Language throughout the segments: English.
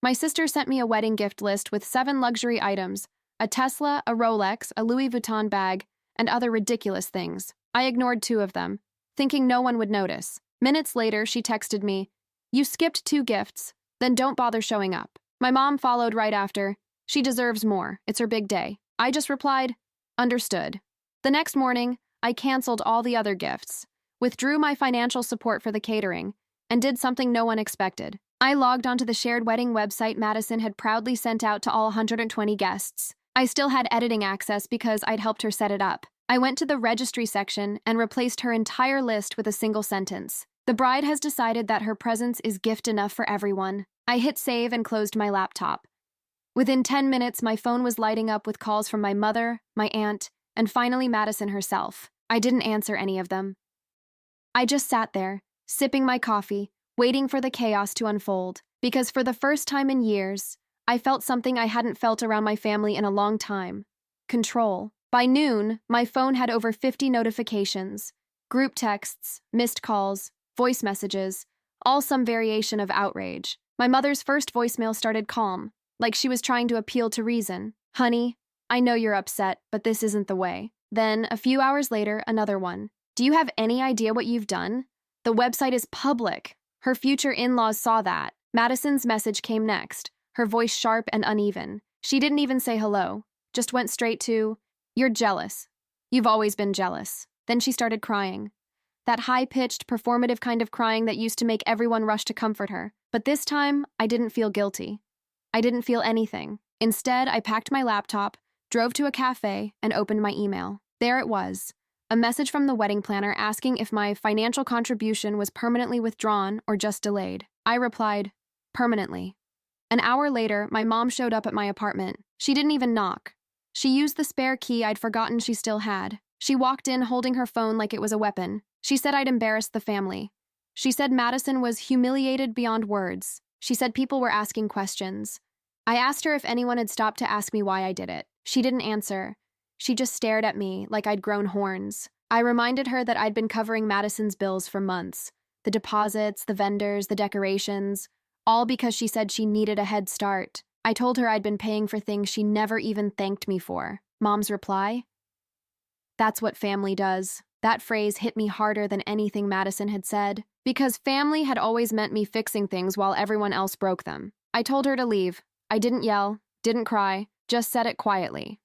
My sister sent me a wedding gift list with 7 luxury items, a Tesla, a Rolex, a Louis Vuitton bag, and other ridiculous things. I ignored 2 of them, thinking no one would notice. Minutes later, she texted me, "You skipped 2 gifts, then don't bother showing up." My mom followed right after. "She deserves more. It's her big day." I just replied, "Understood." The next morning, I canceled all the other gifts, withdrew my financial support for the catering, and did something no one expected. I logged onto the shared wedding website Madison had proudly sent out to all 120 guests. I still had editing access because I'd helped her set it up. I went to the registry section and replaced her entire list with a single sentence. "The bride has decided that her presence is gift enough for everyone." I hit save and closed my laptop. Within 10 minutes, my phone was lighting up with calls from my mother, my aunt, and finally Madison herself. I didn't answer any of them. I just sat there, sipping my coffee, waiting for the chaos to unfold, because for the first time in years, I felt something I hadn't felt around my family in a long time: control. By noon, my phone had over 50 notifications, group texts, missed calls, voice messages, all some variation of outrage. My mother's first voicemail started calm, like she was trying to appeal to reason. "Honey, I know you're upset, but this isn't the way." Then, a few hours later, another one. "Do you have any idea what you've done? The website is public." Her future in-laws saw that. Madison's message came next, her voice sharp and uneven. She didn't even say hello, just went straight to, "You're jealous. You've always been jealous." Then she started crying. That high-pitched, performative kind of crying that used to make everyone rush to comfort her. But this time, I didn't feel guilty. I didn't feel anything. Instead, I packed my laptop, drove to a cafe, and opened my email. There it was, a message from the wedding planner asking if my financial contribution was permanently withdrawn or just delayed. I replied, "Permanently." An hour later, my mom showed up at my apartment. She didn't even knock. She used the spare key I'd forgotten she still had. She walked in holding her phone like it was a weapon. She said I'd embarrassed the family. She said Madison was humiliated beyond words. She said people were asking questions. I asked her if anyone had stopped to ask me why I did it. She didn't answer. She just stared at me like I'd grown horns. I reminded her that I'd been covering Madison's bills for months. The deposits, the vendors, the decorations, all because she said she needed a head start. I told her I'd been paying for things she never even thanked me for. Mom's reply? "That's what family does." That phrase hit me harder than anything Madison had said, because family had always meant me fixing things while everyone else broke them. I told her to leave. I didn't yell, didn't cry, just said it quietly.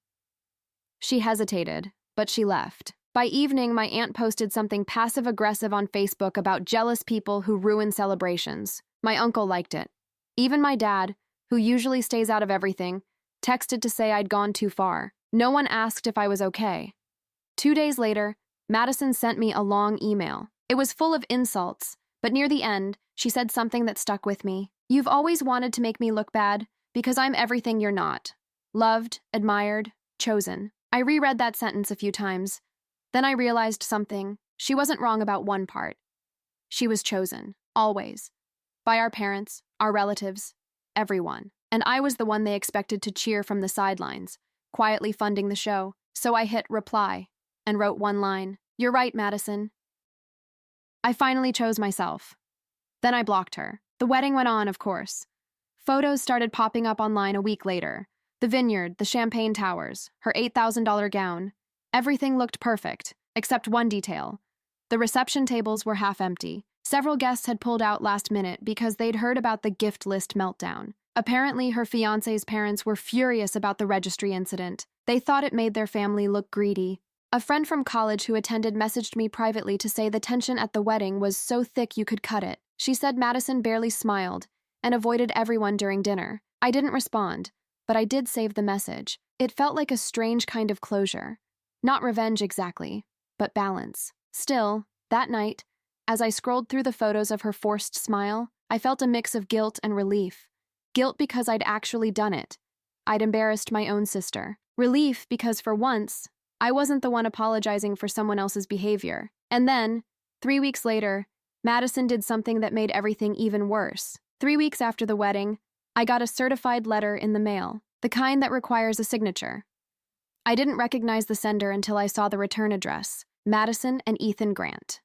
She hesitated, but she left. By evening, my aunt posted something passive-aggressive on Facebook about jealous people who ruin celebrations. My uncle liked it. Even my dad, who usually stays out of everything, texted to say I'd gone too far. No one asked if I was okay. 2 days later, Madison sent me a long email. It was full of insults, but near the end, she said something that stuck with me. "You've always wanted to make me look bad because I'm everything you're not. Loved, admired, chosen." I reread that sentence a few times. Then I realized something. She wasn't wrong about one part. She was chosen, always. By our parents, our relatives, everyone. And I was the one they expected to cheer from the sidelines, quietly funding the show. So I hit reply and wrote one line. "You're right, Madison." I finally chose myself. Then I blocked her. The wedding went on, of course. Photos started popping up online a week later. The vineyard, the champagne towers, her $8,000 gown. Everything looked perfect, except one detail. The reception tables were half empty. Several guests had pulled out last minute because they'd heard about the gift list meltdown. Apparently, her fiancé's parents were furious about the registry incident. They thought it made their family look greedy. A friend from college who attended messaged me privately to say the tension at the wedding was so thick you could cut it. She said Madison barely smiled and avoided everyone during dinner. I didn't respond, but I did save the message. It felt like a strange kind of closure. Not revenge exactly, but balance. Still, that night, as I scrolled through the photos of her forced smile, I felt a mix of guilt and relief. Guilt because I'd actually done it. I'd embarrassed my own sister. Relief because, for once, I wasn't the one apologizing for someone else's behavior. And then, 3 weeks later, Madison did something that made everything even worse. 3 weeks after the wedding, I got a certified letter in the mail, the kind that requires a signature. I didn't recognize the sender until I saw the return address, Madison and Ethan Grant.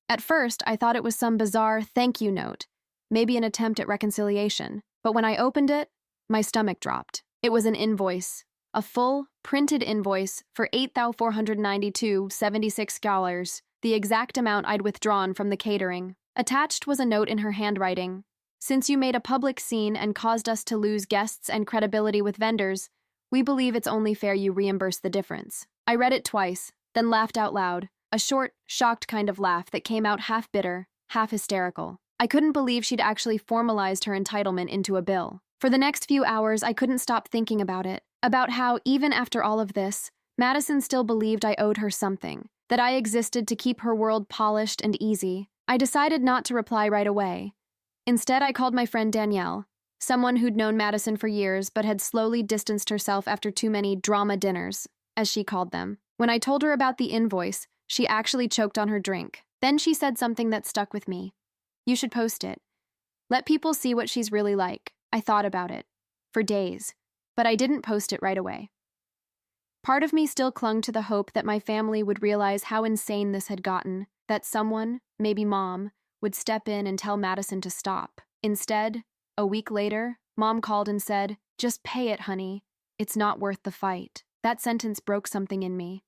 At first, I thought it was some bizarre thank you note, maybe an attempt at reconciliation. But when I opened it, my stomach dropped. It was an invoice. A full, printed invoice for $8,492.76, the exact amount I'd withdrawn from the catering. Attached was a note in her handwriting. Since you made a public scene and caused us to lose guests and credibility with vendors, we believe it's only fair you reimburse the difference. I read it twice, then laughed out loud, a short, shocked kind of laugh that came out half bitter, half hysterical. I couldn't believe she'd actually formalized her entitlement into a bill. For the next few hours, I couldn't stop thinking about it, about how, even after all of this, Madison still believed I owed her something, that I existed to keep her world polished and easy. I decided not to reply right away. Instead, I called my friend Danielle, someone who'd known Madison for years but had slowly distanced herself after too many drama dinners, as she called them. When I told her about the invoice, she actually choked on her drink. Then she said something that stuck with me. You should post it. Let people see what she's really like. I thought about it. For days. But I didn't post it right away. Part of me still clung to the hope that my family would realize how insane this had gotten, that someone, maybe Mom, would step in and tell Madison to stop. Instead, a week later, Mom called and said, "Just pay it, honey. It's not worth the fight." That sentence broke something in me.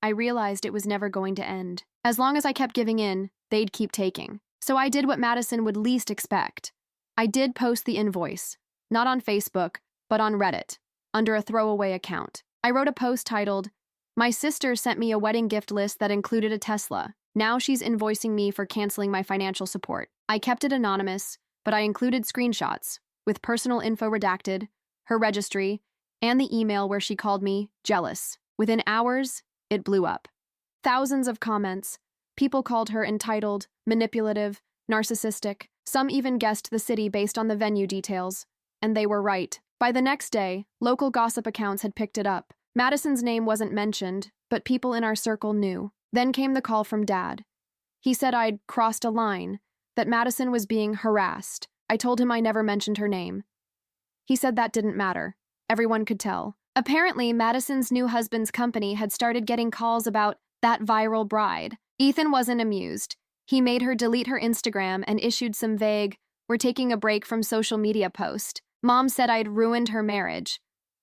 I realized it was never going to end. As long as I kept giving in, they'd keep taking. So I did what Madison would least expect. I did post the invoice, not on Facebook, but on Reddit, under a throwaway account. I wrote a post titled, "My sister sent me a wedding gift list that included a Tesla. Now she's invoicing me for canceling my financial support." I kept it anonymous, but I included screenshots, with personal info redacted, her registry, and the email where she called me jealous. Within hours, it blew up. Thousands of comments. People called her entitled, manipulative, narcissistic. Some even guessed the city based on the venue details. And they were right. By the next day, local gossip accounts had picked it up. Madison's name wasn't mentioned, but people in our circle knew. Then came the call from Dad. He said I'd crossed a line, that Madison was being harassed. I told him I never mentioned her name. He said that didn't matter. Everyone could tell. Apparently, Madison's new husband's company had started getting calls about that viral bride. Ethan wasn't amused. He made her delete her Instagram and issued some vague, "We're taking a break from social media" post. Mom said I'd ruined her marriage.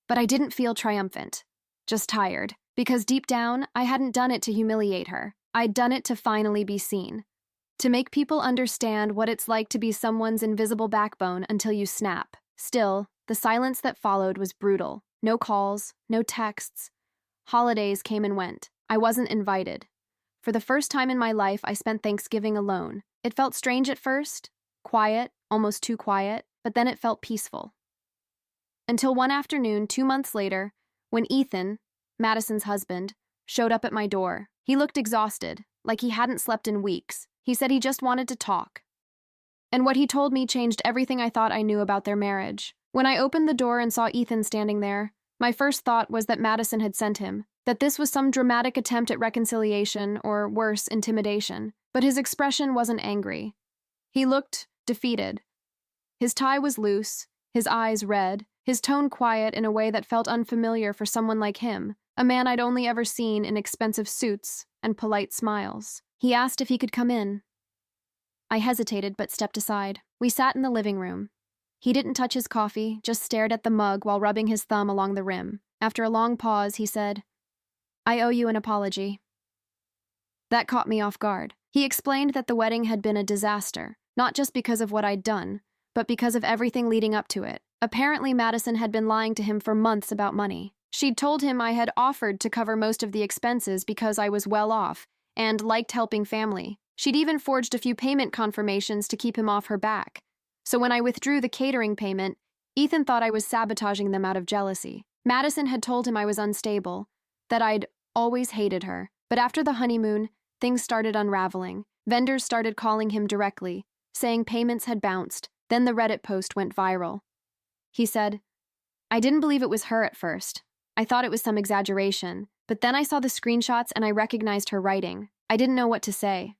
But I didn't feel triumphant. Just tired. Because deep down, I hadn't done it to humiliate her. I'd done it to finally be seen. To make people understand what it's like to be someone's invisible backbone until you snap. Still, the silence that followed was brutal. No calls, no texts. Holidays came and went. I wasn't invited. For the first time in my life, I spent Thanksgiving alone. It felt strange at first, quiet, almost too quiet, but then it felt peaceful. Until one afternoon, 2 months later, when Ethan, Madison's husband, showed up at my door. He looked exhausted, like he hadn't slept in weeks. He said he just wanted to talk. And what he told me changed everything I thought I knew about their marriage. When I opened the door and saw Ethan standing there, my first thought was that Madison had sent him, that this was some dramatic attempt at reconciliation or, worse, intimidation. But his expression wasn't angry. He looked defeated. His tie was loose, his eyes red, his tone quiet in a way that felt unfamiliar for someone like him, a man I'd only ever seen in expensive suits and polite smiles. He asked if he could come in. I hesitated but stepped aside. We sat in the living room. He didn't touch his coffee, just stared at the mug while rubbing his thumb along the rim. After a long pause, he said, "I owe you an apology." That caught me off guard. He explained that the wedding had been a disaster, not just because of what I'd done, but because of everything leading up to it. Apparently, Madison had been lying to him for months about money. She'd told him I had offered to cover most of the expenses because I was well off and liked helping family. She'd even forged a few payment confirmations to keep him off her back. So when I withdrew the catering payment, Ethan thought I was sabotaging them out of jealousy. Madison had told him I was unstable, that I'd always hated her. But after the honeymoon, things started unraveling. Vendors started calling him directly, saying payments had bounced. Then the Reddit post went viral. He said, "I didn't believe it was her at first. I thought it was some exaggeration. But then I saw the screenshots and I recognized her writing. I didn't know what to say."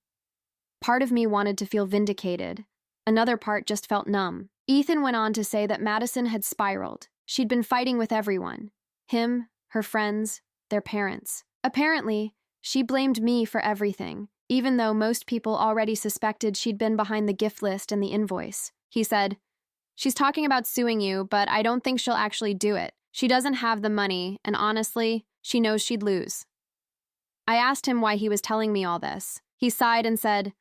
Part of me wanted to feel vindicated. Another part just felt numb. Ethan went on to say that Madison had spiraled. She'd been fighting with everyone. Him, her friends, their parents. Apparently, she blamed me for everything, even though most people already suspected she'd been behind the gift list and the invoice. He said, She's talking about suing you, but I don't think she'll actually do it. She doesn't have the money, and honestly, she knows she'd lose. I asked him why he was telling me all this. He sighed and said,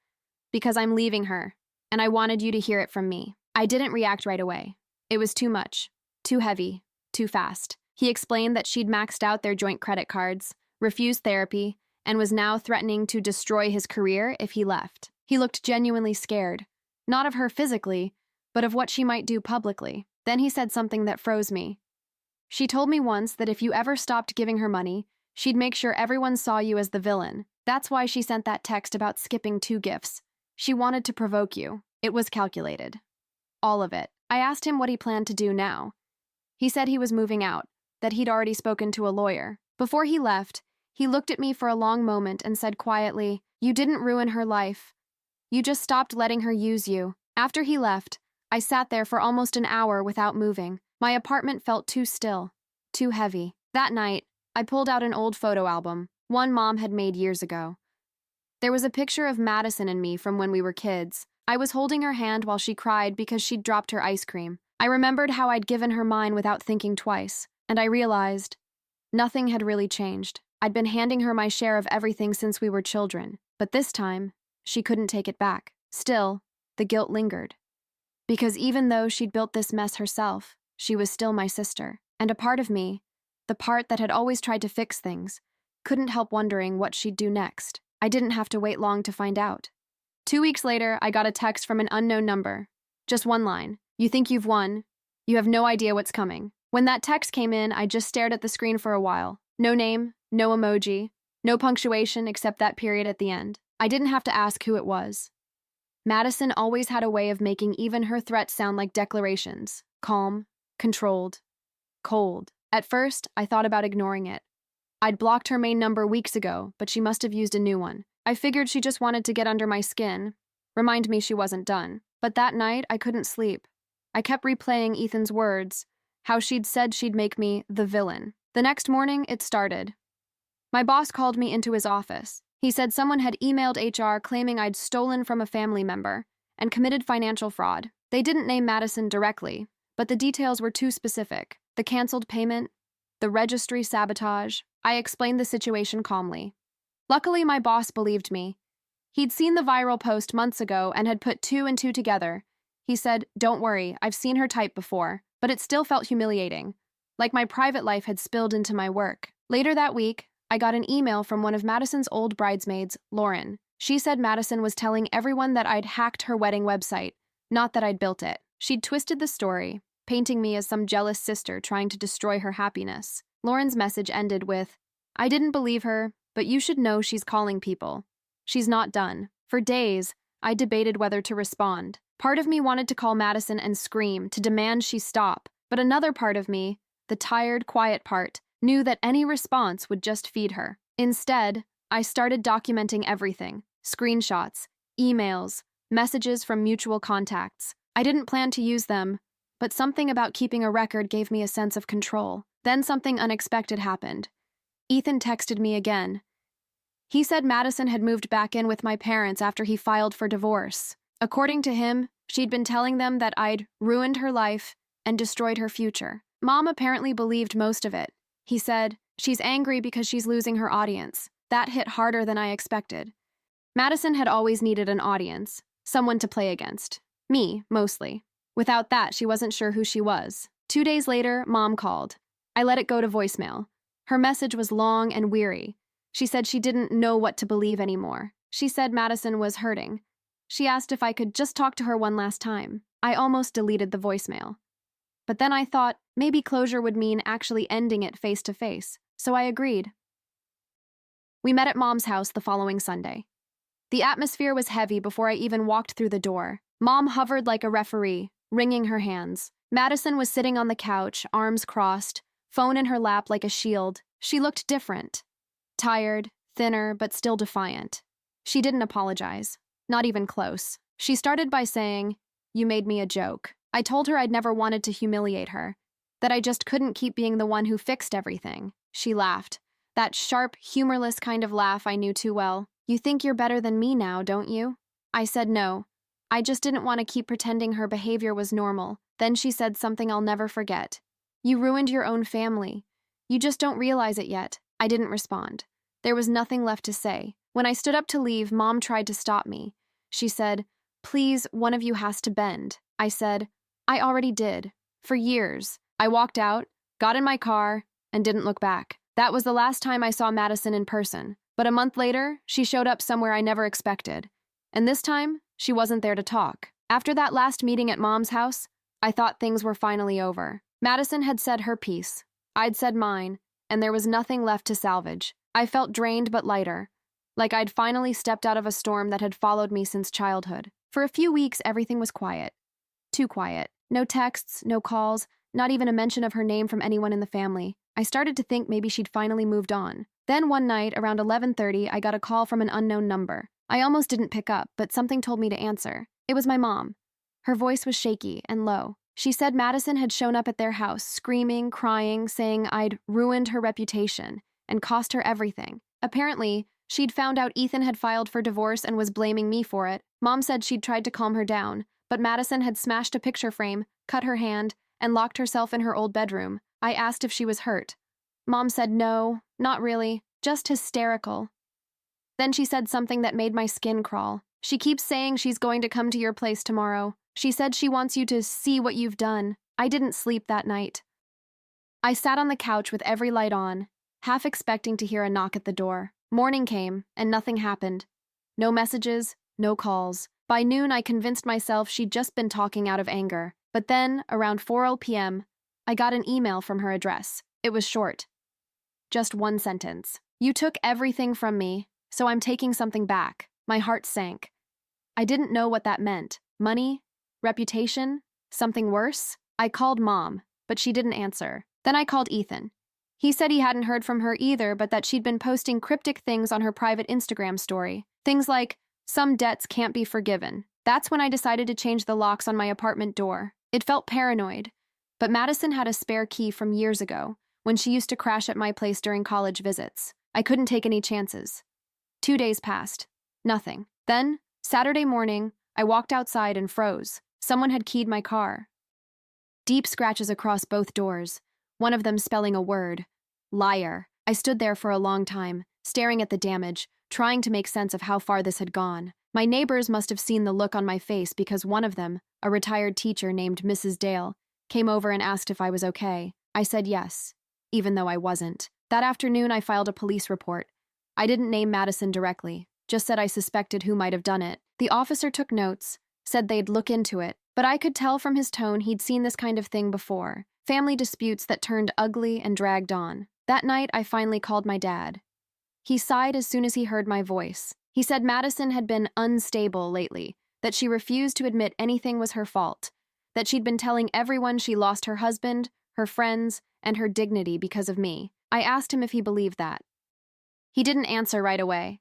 "Because I'm leaving her, and I wanted you to hear it from me." I didn't react right away. It was too much, too heavy, too fast. He explained that she'd maxed out their joint credit cards, refused therapy, and was now threatening to destroy his career if he left. He looked genuinely scared, not of her physically, but of what she might do publicly. Then he said something that froze me. "She told me once that if you ever stopped giving her money, she'd make sure everyone saw you as the villain. That's why she sent that text about skipping 2 gifts. She wanted to provoke you. It was calculated. All of it." I asked him what he planned to do now. He said he was moving out, that he'd already spoken to a lawyer. Before he left, he looked at me for a long moment and said quietly, "You didn't ruin her life. You just stopped letting her use you." After he left, I sat there for almost an hour without moving. My apartment felt too still, too heavy. That night, I pulled out an old photo album, one Mom had made years ago. There was a picture of Madison and me from when we were kids. I was holding her hand while she cried because she'd dropped her ice cream. I remembered how I'd given her mine without thinking twice, and I realized nothing had really changed. I'd been handing her my share of everything since we were children, but this time, she couldn't take it back. Still, the guilt lingered. Because even though she'd built this mess herself, she was still my sister. And a part of me, the part that had always tried to fix things, couldn't help wondering what she'd do next. I didn't have to wait long to find out. 2 weeks later, I got a text from an unknown number. Just one line. "You think you've won. You have no idea what's coming." When that text came in, I just stared at the screen for a while. No name, no emoji, no punctuation except that period at the end. I didn't have to ask who it was. Madison always had a way of making even her threats sound like declarations. Calm, controlled, cold. At first, I thought about ignoring it. I'd blocked her main number weeks ago, but she must have used a new one. I figured she just wanted to get under my skin, remind me she wasn't done. But that night, I couldn't sleep. I kept replaying Ethan's words, how she'd said she'd make me the villain. The next morning, it started. My boss called me into his office. He said someone had emailed HR claiming I'd stolen from a family member and committed financial fraud. They didn't name Madison directly, but the details were too specific. The canceled payment, the registry sabotage. I explained the situation calmly. Luckily, my boss believed me. He'd seen the viral post months ago and had put 2 and 2 together. He said, "Don't worry, I've seen her type before," but it still felt humiliating, like my private life had spilled into my work. Later that week, I got an email from one of Madison's old bridesmaids, Lauren. She said Madison was telling everyone that I'd hacked her wedding website, not that I'd built it. She'd twisted the story, painting me as some jealous sister trying to destroy her happiness. Lauren's message ended with, "I didn't believe her, but you should know she's calling people. She's not done." For days, I debated whether to respond. Part of me wanted to call Madison and scream, to demand she stop, but another part of me, the tired, quiet part, knew that any response would just feed her. Instead, I started documenting everything. Screenshots, emails, messages from mutual contacts. I didn't plan to use them, but something about keeping a record gave me a sense of control. Then something unexpected happened. Ethan texted me again. He said Madison had moved back in with my parents after he filed for divorce. According to him, she'd been telling them that I'd ruined her life and destroyed her future. Mom apparently believed most of it. He said, "She's angry because she's losing her audience." That hit harder than I expected. Madison had always needed an audience, someone to play against. Me, mostly. Without that, she wasn't sure who she was. 2 days later, Mom called. I let it go to voicemail. Her message was long and weary. She said she didn't know what to believe anymore. She said Madison was hurting. She asked if I could just talk to her one last time. I almost deleted the voicemail. But then I thought maybe closure would mean actually ending it face to face, so I agreed. We met at Mom's house the following Sunday. The atmosphere was heavy before I even walked through the door. Mom hovered like a referee, wringing her hands. Madison was sitting on the couch, arms crossed, phone in her lap like a shield. She looked different. Tired, thinner, but still defiant. She didn't apologize. Not even close. She started by saying, "You made me a joke." I told her I'd never wanted to humiliate her, that I just couldn't keep being the one who fixed everything. She laughed. That sharp, humorless kind of laugh I knew too well. "You think you're better than me now, don't you?" I said no. I just didn't want to keep pretending her behavior was normal. Then she said something I'll never forget. "You ruined your own family. You just don't realize it yet." I didn't respond. There was nothing left to say. When I stood up to leave, Mom tried to stop me. She said, "Please, one of you has to bend." I said, "I already did. For years." I walked out, got in my car, and didn't look back. That was the last time I saw Madison in person. But a month later, she showed up somewhere I never expected. And this time, she wasn't there to talk. After that last meeting at Mom's house, I thought things were finally over. Madison had said her piece. I'd said mine, and there was nothing left to salvage. I felt drained but lighter, like I'd finally stepped out of a storm that had followed me since childhood. For a few weeks, everything was quiet. Too quiet. No texts, no calls, not even a mention of her name from anyone in the family. I started to think maybe she'd finally moved on. Then one night, around 11:30, I got a call from an unknown number. I almost didn't pick up, but something told me to answer. It was my mom. Her voice was shaky and low. She said Madison had shown up at their house, screaming, crying, saying I'd ruined her reputation and cost her everything. Apparently, she'd found out Ethan had filed for divorce and was blaming me for it. Mom said she'd tried to calm her down, but Madison had smashed a picture frame, cut her hand, and locked herself in her old bedroom. I asked if she was hurt. Mom said no, not really, just hysterical. Then she said something that made my skin crawl. "She keeps saying she's going to come to your place tomorrow. She said she wants you to see what you've done." I didn't sleep that night. I sat on the couch with every light on, half expecting to hear a knock at the door. Morning came, and nothing happened. No messages, no calls. By noon, I convinced myself she'd just been talking out of anger. But then, around 4 p.m., I got an email from her address. It was short. Just one sentence. "You took everything from me, so I'm taking something back." My heart sank. I didn't know what that meant. Money? Reputation? Something worse? I called Mom, but she didn't answer. Then I called Ethan. He said he hadn't heard from her either, but that she'd been posting cryptic things on her private Instagram story. Things like, "Some debts can't be forgiven." That's when I decided to change the locks on my apartment door. It felt paranoid, but Madison had a spare key from years ago, when she used to crash at my place during college visits. I couldn't take any chances. 2 days passed. Nothing. Then, Saturday morning, I walked outside and froze. Someone had keyed my car. Deep scratches across both doors, one of them spelling a word. Liar. I stood there for a long time, staring at the damage, trying to make sense of how far this had gone. My neighbors must have seen the look on my face because one of them, a retired teacher named Mrs. Dale, came over and asked if I was okay. I said yes, even though I wasn't. That afternoon, I filed a police report. I didn't name Madison directly, just said I suspected who might have done it. The officer took notes, said they'd look into it, but I could tell from his tone he'd seen this kind of thing before. Family disputes that turned ugly and dragged on. That night, I finally called my dad. He sighed as soon as he heard my voice. He said Madison had been unstable lately, that she refused to admit anything was her fault, that she'd been telling everyone she lost her husband, her friends, and her dignity because of me. I asked him if he believed that. He didn't answer right away.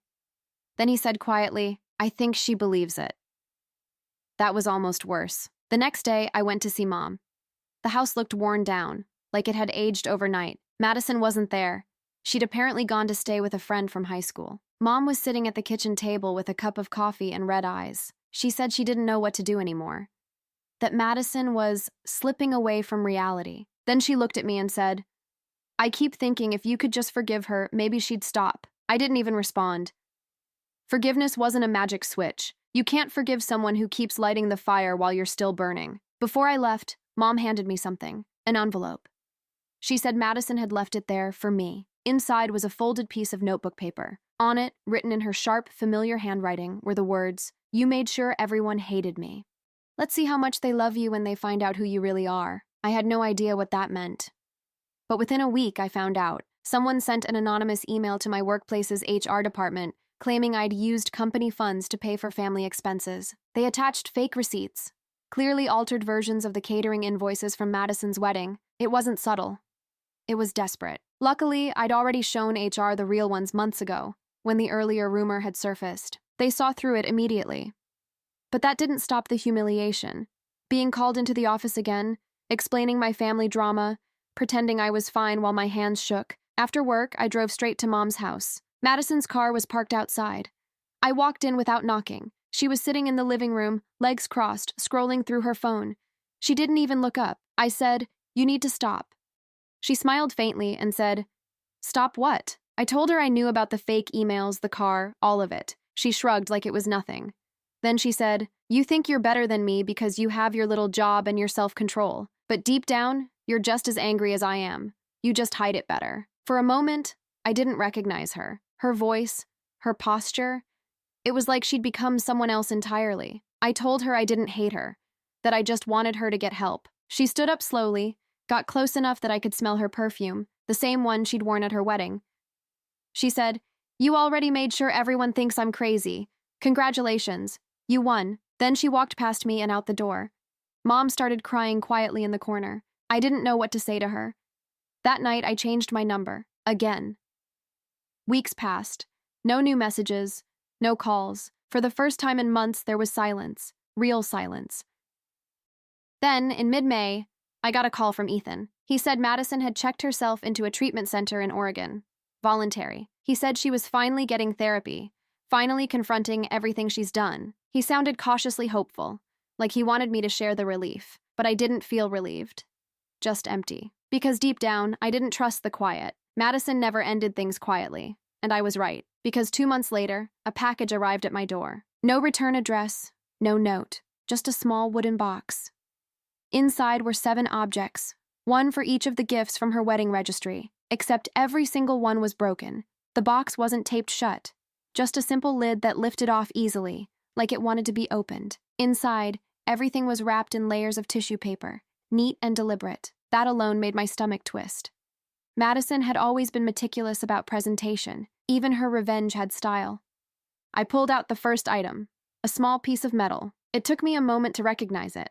Then he said quietly, "I think she believes it." That was almost worse. The next day, I went to see Mom. The house looked worn down, like it had aged overnight. Madison wasn't there. She'd apparently gone to stay with a friend from high school. Mom was sitting at the kitchen table with a cup of coffee and red eyes. She said she didn't know what to do anymore, that Madison was slipping away from reality. Then she looked at me and said, "I keep thinking if you could just forgive her, maybe she'd stop." I didn't even respond. Forgiveness wasn't a magic switch. You can't forgive someone who keeps lighting the fire while you're still burning. Before I left, Mom handed me something, an envelope. She said Madison had left it there for me. Inside was a folded piece of notebook paper. On it, written in her sharp, familiar handwriting, were the words, "You made sure everyone hated me. Let's see how much they love you when they find out who you really are." I had no idea what that meant. But within a week, I found out. Someone sent an anonymous email to my workplace's HR department, claiming I'd used company funds to pay for family expenses. They attached fake receipts, clearly altered versions of the catering invoices from Madison's wedding. It wasn't subtle. It was desperate. Luckily, I'd already shown HR the real ones months ago, when the earlier rumor had surfaced. They saw through it immediately. But that didn't stop the humiliation. Being called into the office again, explaining my family drama, pretending I was fine while my hands shook. After work, I drove straight to Mom's house. Madison's car was parked outside. I walked in without knocking. She was sitting in the living room, legs crossed, scrolling through her phone. She didn't even look up. I said, "You need to stop." She smiled faintly and said, "Stop what?" I told her I knew about the fake emails, the car, all of it. She shrugged like it was nothing. Then she said, "You think you're better than me because you have your little job and your self-control. But deep down, you're just as angry as I am. You just hide it better." For a moment, I didn't recognize her. Her voice, her posture, it was like she'd become someone else entirely. I told her I didn't hate her, that I just wanted her to get help. She stood up slowly, got close enough that I could smell her perfume, the same one she'd worn at her wedding. She said, "You already made sure everyone thinks I'm crazy. Congratulations, you won." Then she walked past me and out the door. Mom started crying quietly in the corner. I didn't know what to say to her. That night, I changed my number, again. Weeks passed. No new messages, no calls. For the first time in months, there was silence, real silence. Then, in mid-May, I got a call from Ethan. He said Madison had checked herself into a treatment center in Oregon. Voluntary. He said she was finally getting therapy, finally confronting everything she's done. He sounded cautiously hopeful, like he wanted me to share the relief, but I didn't feel relieved. Just empty. Because deep down, I didn't trust the quiet. Madison never ended things quietly, and I was right, because 2 months later, a package arrived at my door. No return address, no note, just a small wooden box. Inside were 7 objects, one for each of the gifts from her wedding registry, except every single one was broken. The box wasn't taped shut, just a simple lid that lifted off easily, like it wanted to be opened. Inside, everything was wrapped in layers of tissue paper, neat and deliberate. That alone made my stomach twist. Madison had always been meticulous about presentation. Even her revenge had style. I pulled out the first item, a small piece of metal. It took me a moment to recognize it.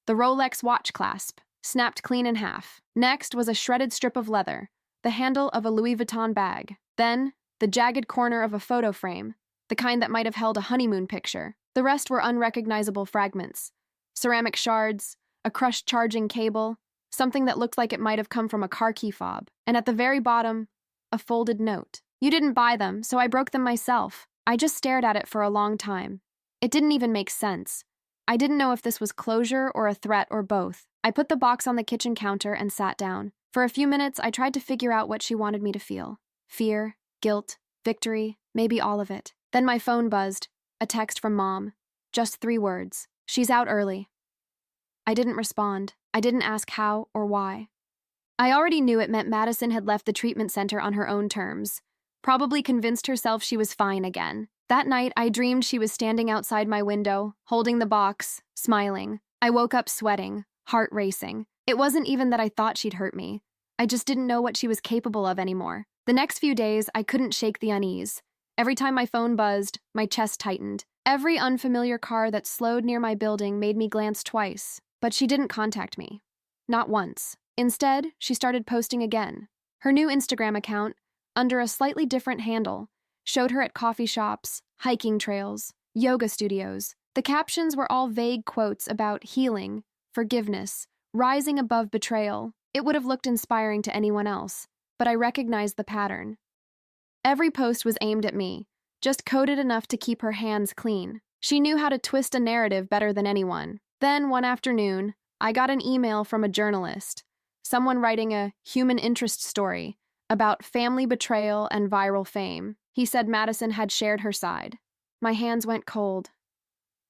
The Rolex watch clasp, snapped clean in half. Next was a shredded strip of leather, the handle of a Louis Vuitton bag. Then, the jagged corner of a photo frame, the kind that might have held a honeymoon picture. The rest were unrecognizable fragments. Ceramic shards, a crushed charging cable, something that looked like it might have come from a car key fob. And at the very bottom, a folded note. "You didn't buy them, so I broke them myself." I just stared at it for a long time. It didn't even make sense. I didn't know if this was closure or a threat or both. I put the box on the kitchen counter and sat down. For a few minutes, I tried to figure out what she wanted me to feel. Fear, guilt, victory, maybe all of it. Then my phone buzzed, a text from Mom. Just 3 words. "She's out early." I didn't respond. I didn't ask how or why. I already knew it meant Madison had left the treatment center on her own terms, probably convinced herself she was fine again. That night, I dreamed she was standing outside my window, holding the box, smiling. I woke up sweating, heart racing. It wasn't even that I thought she'd hurt me. I just didn't know what she was capable of anymore. The next few days, I couldn't shake the unease. Every time my phone buzzed, my chest tightened. Every unfamiliar car that slowed near my building made me glance twice. But she didn't contact me. Not once. Instead, she started posting again. Her new Instagram account, under a slightly different handle, showed her at coffee shops, hiking trails, yoga studios. The captions were all vague quotes about healing, forgiveness, rising above betrayal. It would have looked inspiring to anyone else, but I recognized the pattern. Every post was aimed at me, just coded enough to keep her hands clean. She knew how to twist a narrative better than anyone. Then, one afternoon, I got an email from a journalist, someone writing a human interest story about family betrayal and viral fame. He said Madison had shared her side. My hands went cold.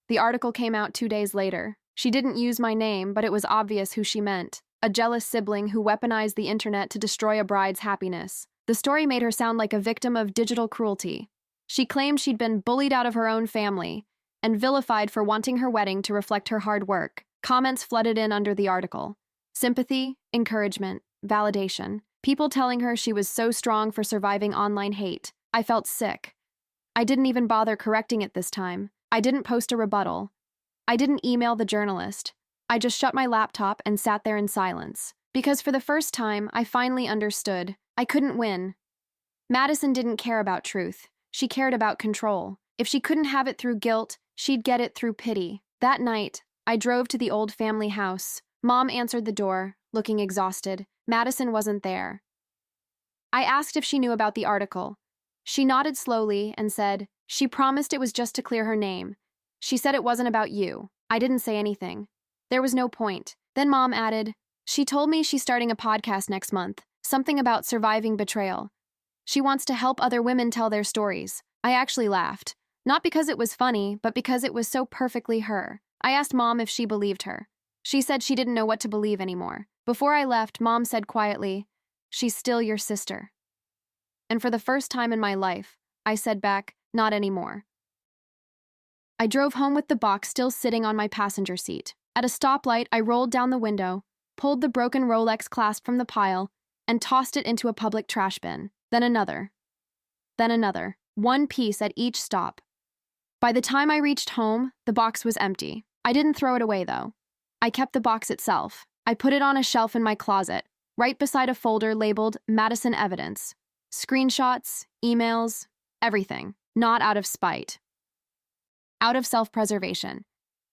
The article came out 2 days later. She didn't use my name, but it was obvious who she meant, a jealous sibling who weaponized the internet to destroy a bride's happiness. The story made her sound like a victim of digital cruelty. She claimed she'd been bullied out of her own family and vilified for wanting her wedding to reflect her hard work. Comments flooded in under the article. Sympathy, encouragement, validation. People telling her she was so strong for surviving online hate. I felt sick. I didn't even bother correcting it this time. I didn't post a rebuttal. I didn't email the journalist. I just shut my laptop and sat there in silence. Because for the first time, I finally understood. I couldn't win. Madison didn't care about truth. She cared about control. If she couldn't have it through guilt, she'd get it through pity. That night, I drove to the old family house. Mom answered the door, looking exhausted. Madison wasn't there. I asked if she knew about the article. She nodded slowly and said, "She promised it was just to clear her name. She said it wasn't about you." I didn't say anything. There was no point. Then Mom added, "She told me she's starting a podcast next month, something about surviving betrayal. She wants to help other women tell their stories." I actually laughed. Not because it was funny, but because it was so perfectly her. I asked Mom if she believed her. She said she didn't know what to believe anymore. Before I left, Mom said quietly, "She's still your sister." And for the first time in my life, I said back, "Not anymore." I drove home with the box still sitting on my passenger seat. At a stoplight, I rolled down the window, pulled the broken Rolex clasp from the pile, and tossed it into a public trash bin. Then another. Then another. One piece at each stop. By the time I reached home, the box was empty. I didn't throw it away, though. I kept the box itself. I put it on a shelf in my closet, right beside a folder labeled Madison Evidence. Screenshots, emails, everything. Not out of spite. Out of self-preservation.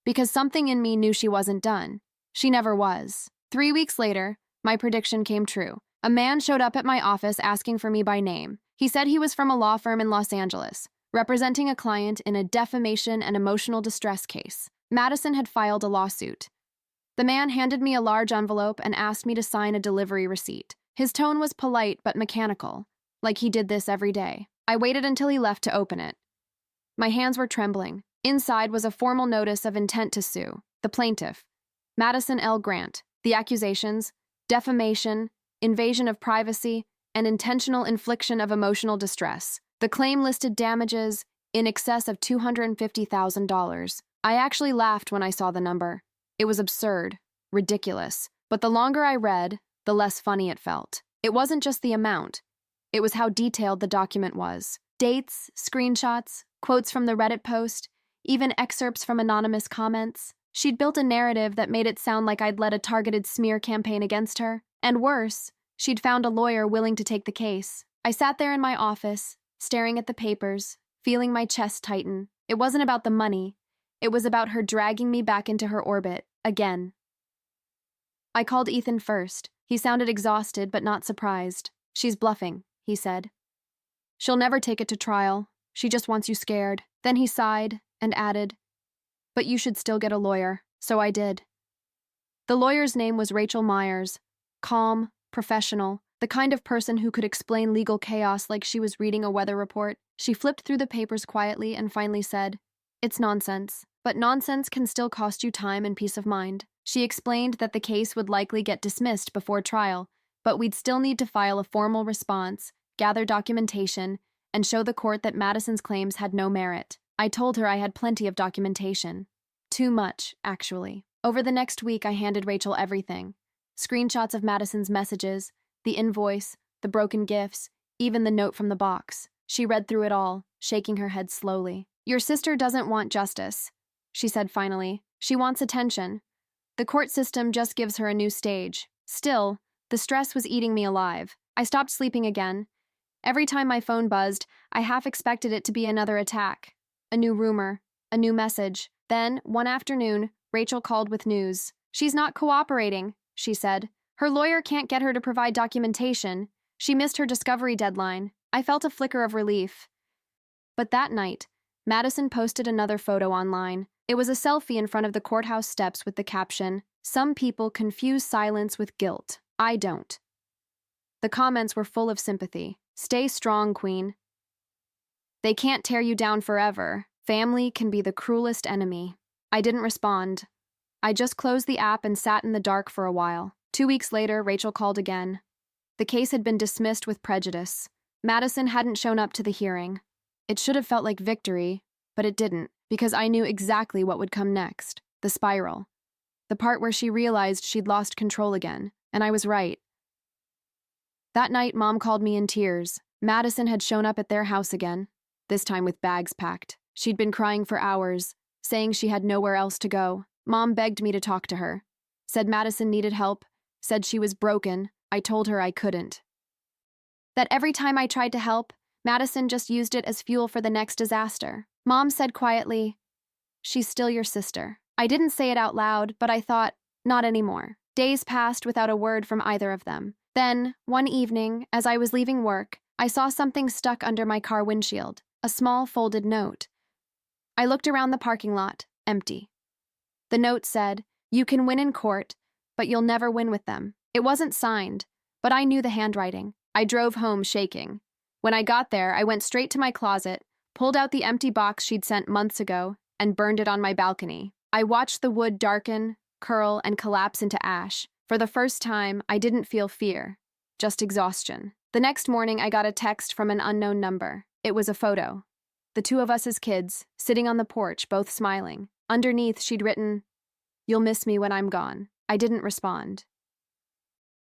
Because something in me knew she wasn't done. She never was. 3 weeks later, my prediction came true. A man showed up at my office asking for me by name. He said he was from a law firm in Los Angeles, representing a client in a defamation and emotional distress case. Madison had filed a lawsuit. The man handed me a large envelope and asked me to sign a delivery receipt. His tone was polite but mechanical, like he did this every day. I waited until he left to open it. My hands were trembling. Inside was a formal notice of intent to sue. The plaintiff, Madison L. Grant. The accusations, defamation, invasion of privacy, and intentional infliction of emotional distress. The claim listed damages in excess of $250,000. I actually laughed when I saw the number. It was absurd, ridiculous. But the longer I read, the less funny it felt. It wasn't just the amount. It was how detailed the document was. Dates, screenshots, quotes from the Reddit post, even excerpts from anonymous comments. She'd built a narrative that made it sound like I'd led a targeted smear campaign against her. And worse, she'd found a lawyer willing to take the case. I sat there in my office, staring at the papers, feeling my chest tighten. It wasn't about the money. It was about her dragging me back into her orbit, again. I called Ethan first. He sounded exhausted but not surprised. "She's bluffing," he said. "She'll never take it to trial. She just wants you scared." Then he sighed and added, "But you should still get a lawyer." So I did. The lawyer's name was Rachel Myers. Calm, professional, the kind of person who could explain legal chaos like she was reading a weather report. She flipped through the papers quietly and finally said, "It's nonsense. But nonsense can still cost you time and peace of mind." She explained that the case would likely get dismissed before trial, but we'd still need to file a formal response, gather documentation, and show the court that Madison's claims had no merit. I told her I had plenty of documentation. Too much, actually. Over the next week, I handed Rachel everything. Screenshots of Madison's messages, the invoice, the broken gifts, even the note from the box. She read through it all, shaking her head slowly. "Your sister doesn't want justice," she said finally. "She wants attention. The court system just gives her a new stage." Still, the stress was eating me alive. I stopped sleeping again. Every time my phone buzzed, I half expected it to be another attack. A new rumor, a new message. Then, one afternoon, Rachel called with news. "She's not cooperating," she said. "Her lawyer can't get her to provide documentation. She missed her discovery deadline." I felt a flicker of relief. But that night, Madison posted another photo online. It was a selfie in front of the courthouse steps with the caption, "Some people confuse silence with guilt. I don't." The comments were full of sympathy. "Stay strong, Queen. They can't tear you down forever. Family can be the cruelest enemy." I didn't respond. I just closed the app and sat in the dark for a while. 2 weeks later, Rachel called again. The case had been dismissed with prejudice. Madison hadn't shown up to the hearing. It should have felt like victory, but it didn't, because I knew exactly what would come next. The spiral. The part where she realized she'd lost control again, and I was right. That night, Mom called me in tears. Madison had shown up at their house again, this time with bags packed. She'd been crying for hours, saying she had nowhere else to go. Mom begged me to talk to her. Said Madison needed help, said she was broken. I told her I couldn't. That every time I tried to help, Madison just used it as fuel for the next disaster. Mom said quietly, "She's still your sister." I didn't say it out loud, but I thought, not anymore. Days passed without a word from either of them. Then, one evening, as I was leaving work, I saw something stuck under my car windshield, a small folded note. I looked around the parking lot, empty. The note said, "You can win in court, but you'll never win with them. It wasn't signed, but I knew the handwriting. I drove home shaking. When I got there, I went straight to my closet, pulled out the empty box she'd sent months ago, and burned it on my balcony. I watched the wood darken, curl, and collapse into ash. For the first time, I didn't feel fear, just exhaustion. The next morning, I got a text from an unknown number. It was a photo. The two of us as kids, sitting on the porch, both smiling. Underneath, she'd written, "You'll miss me when I'm gone." I didn't respond.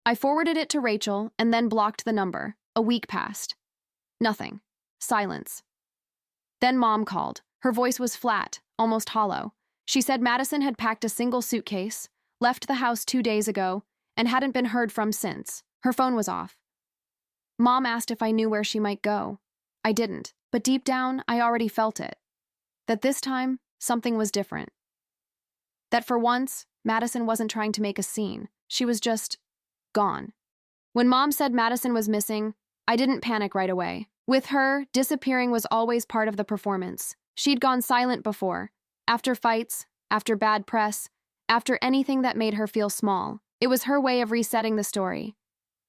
I forwarded it to Rachel and then blocked the number. A week passed. Nothing. Silence. Then Mom called. Her voice was flat, almost hollow. She said Madison had packed a single suitcase, left the house 2 days ago, and hadn't been heard from since. Her phone was off. Mom asked if I knew where she might go. I didn't, but deep down, I already felt it. That this time, something was different. That for once, Madison wasn't trying to make a scene. She was just gone. When Mom said Madison was missing, I didn't panic right away. With her, disappearing was always part of the performance. She'd gone silent before, after fights, after bad press, after anything that made her feel small. It was her way of resetting the story.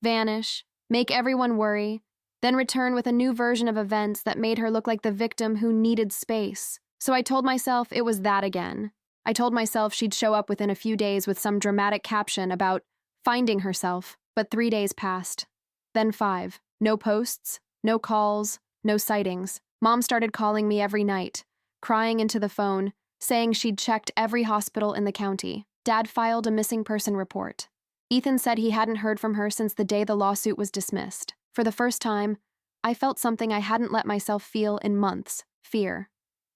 Vanish, make everyone worry, then return with a new version of events that made her look like the victim who needed space. So I told myself it was that again. I told myself she'd show up within a few days with some dramatic caption about finding herself, but 3 days passed. Then 5. No posts, no calls, no sightings. Mom started calling me every night, crying into the phone, saying she'd checked every hospital in the county. Dad filed a missing person report. Ethan said he hadn't heard from her since the day the lawsuit was dismissed. For the first time, I felt something I hadn't let myself feel in months: fear.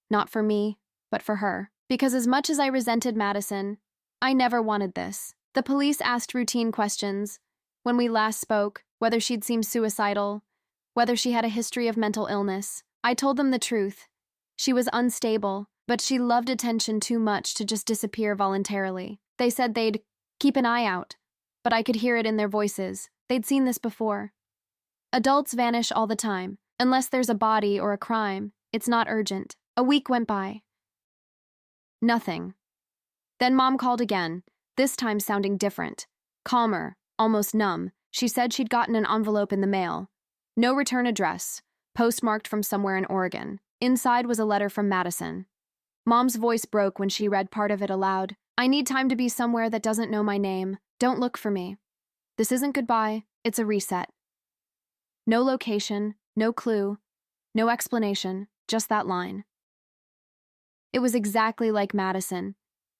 Not for me, but for her. Because as much as I resented Madison, I never wanted this. The police asked routine questions. When we last spoke, whether she'd seemed suicidal, whether she had a history of mental illness. I told them the truth. She was unstable, but she loved attention too much to just disappear voluntarily. They said they'd keep an eye out, but I could hear it in their voices. They'd seen this before. Adults vanish all the time. Unless there's a body or a crime, it's not urgent. A week went by. Nothing. Then Mom called again, this time sounding different. Calmer, almost numb. She said she'd gotten an envelope in the mail. No return address, postmarked from somewhere in Oregon. Inside was a letter from Madison. Mom's voice broke when she read part of it aloud. "I need time to be somewhere that doesn't know my name. Don't look for me. This isn't goodbye, it's a reset." No location, no clue, no explanation, just that line. It was exactly like Madison.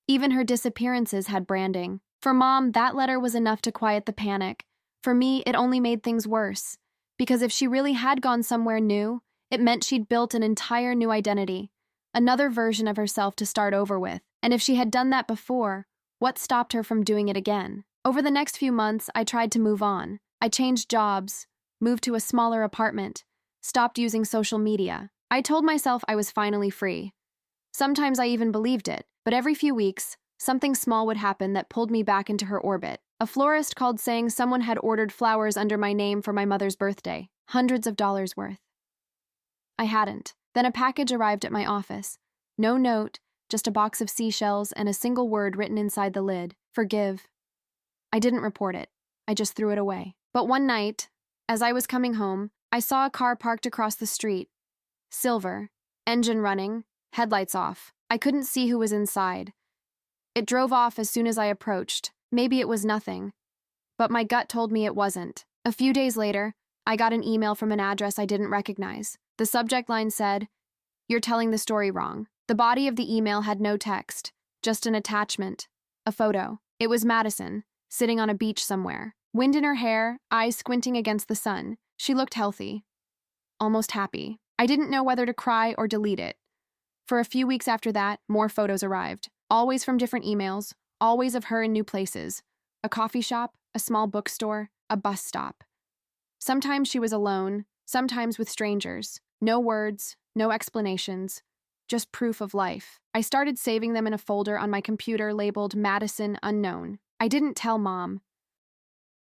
Even her disappearances had branding. For Mom, that letter was enough to quiet the panic. For me, it only made things worse. Because if she really had gone somewhere new, it meant she'd built an entire new identity, another version of herself to start over with. And if she had done that before, what stopped her from doing it again? Over the next few months, I tried to move on. I changed jobs, moved to a smaller apartment, stopped using social media. I told myself I was finally free. Sometimes I even believed it, but every few weeks, something small would happen that pulled me back into her orbit. A florist called saying someone had ordered flowers under my name for my mother's birthday, hundreds of dollars worth. I hadn't. Then a package arrived at my office. No note, just a box of seashells and a single word written inside the lid: "Forgive." I didn't report it. I just threw it away. But one night, as I was coming home, I saw a car parked across the street. Silver, engine running, headlights off. I couldn't see who was inside. It drove off as soon as I approached. Maybe it was nothing, but my gut told me it wasn't. A few days later, I got an email from an address I didn't recognize. The subject line said, "You're telling the story wrong." The body of the email had no text, just an attachment, a photo. It was Madison, sitting on a beach somewhere. Wind in her hair, eyes squinting against the sun. She looked healthy, almost happy. I didn't know whether to cry or delete it. For a few weeks after that, more photos arrived. Always from different emails, always of her in new places. A coffee shop, a small bookstore, a bus stop. Sometimes she was alone, sometimes with strangers. No words, no explanations, just proof of life. I started saving them in a folder on my computer labeled Madison Unknown. I didn't tell Mom.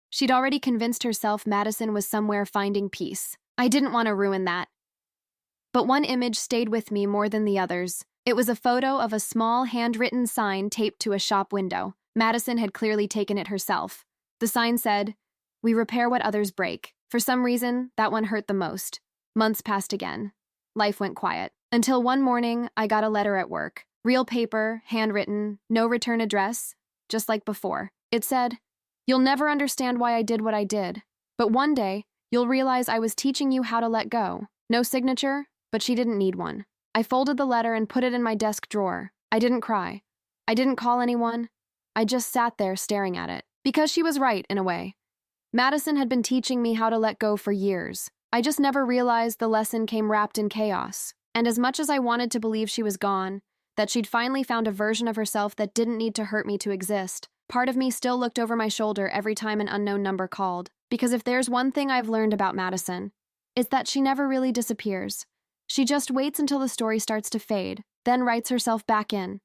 She'd already convinced herself Madison was somewhere finding peace. I didn't want to ruin that. But one image stayed with me more than the others. It was a photo of a small handwritten sign taped to a shop window. Madison had clearly taken it herself. The sign said, "We repair what others break." For some reason, that one hurt the most. Months passed again. Life went quiet. Until one morning, I got a letter at work. Real paper, handwritten, no return address, just like before. It said, "You'll never understand why I did what I did, but one day, you'll realize I was teaching you how to let go." No signature, but she didn't need one. I folded the letter and put it in my desk drawer. I didn't cry. I didn't call anyone. I just sat there staring at it. Because she was right, in a way. Madison had been teaching me how to let go for years. I just never realized the lesson came wrapped in chaos. And as much as I wanted to believe she was gone, that she'd finally found a version of herself that didn't need to hurt me to exist, part of me still looked over my shoulder every time an unknown number called. Because if there's one thing I've learned about Madison, it's that she never really disappears. She just waits until the story starts to fade, then writes herself back in.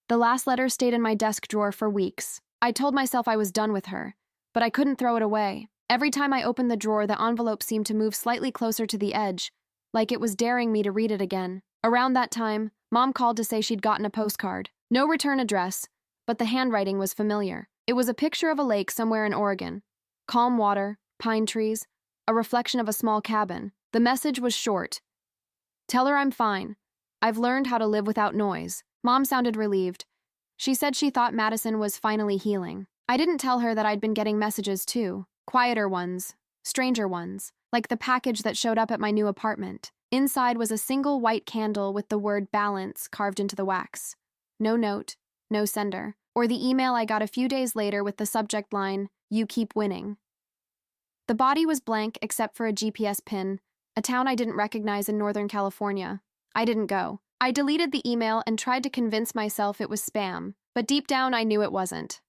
The last letter stayed in my desk drawer for weeks. I told myself I was done with her, but I couldn't throw it away. Every time I opened the drawer, the envelope seemed to move slightly closer to the edge, like it was daring me to read it again. Around that time, Mom called to say she'd gotten a postcard. No return address, but the handwriting was familiar. It was a picture of a lake somewhere in Oregon. Calm water, pine trees, a reflection of a small cabin. The message was short. "Tell her I'm fine. I've learned how to live without noise." Mom sounded relieved. She said she thought Madison was finally healing. I didn't tell her that I'd been getting messages too. Quieter ones, stranger ones, like the package that showed up at my new apartment. Inside was a single white candle with the word balance carved into the wax. No note, no sender. Or the email I got a few days later with the subject line, "You keep winning." The body was blank except for a GPS pin, a town I didn't recognize in Northern California. I didn't go. I deleted the email and tried to convince myself it was spam, but deep down I knew it wasn't.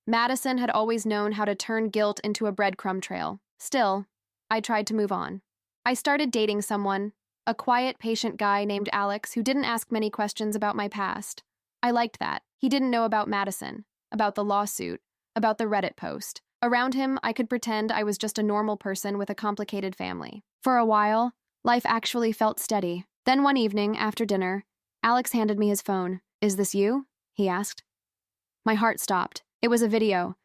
Madison had always known how to turn guilt into a breadcrumb trail. Still, I tried to move on. I started dating someone, a quiet, patient guy named Alex who didn't ask many questions about my past. I liked that. He didn't know about Madison, about the lawsuit, about the Reddit post. Around him, I could pretend I was just a normal person with a complicated family. For a while, life actually felt steady. Then one evening, after dinner, Alex handed me his phone. "Is this you?" he asked. My heart stopped. It was a video.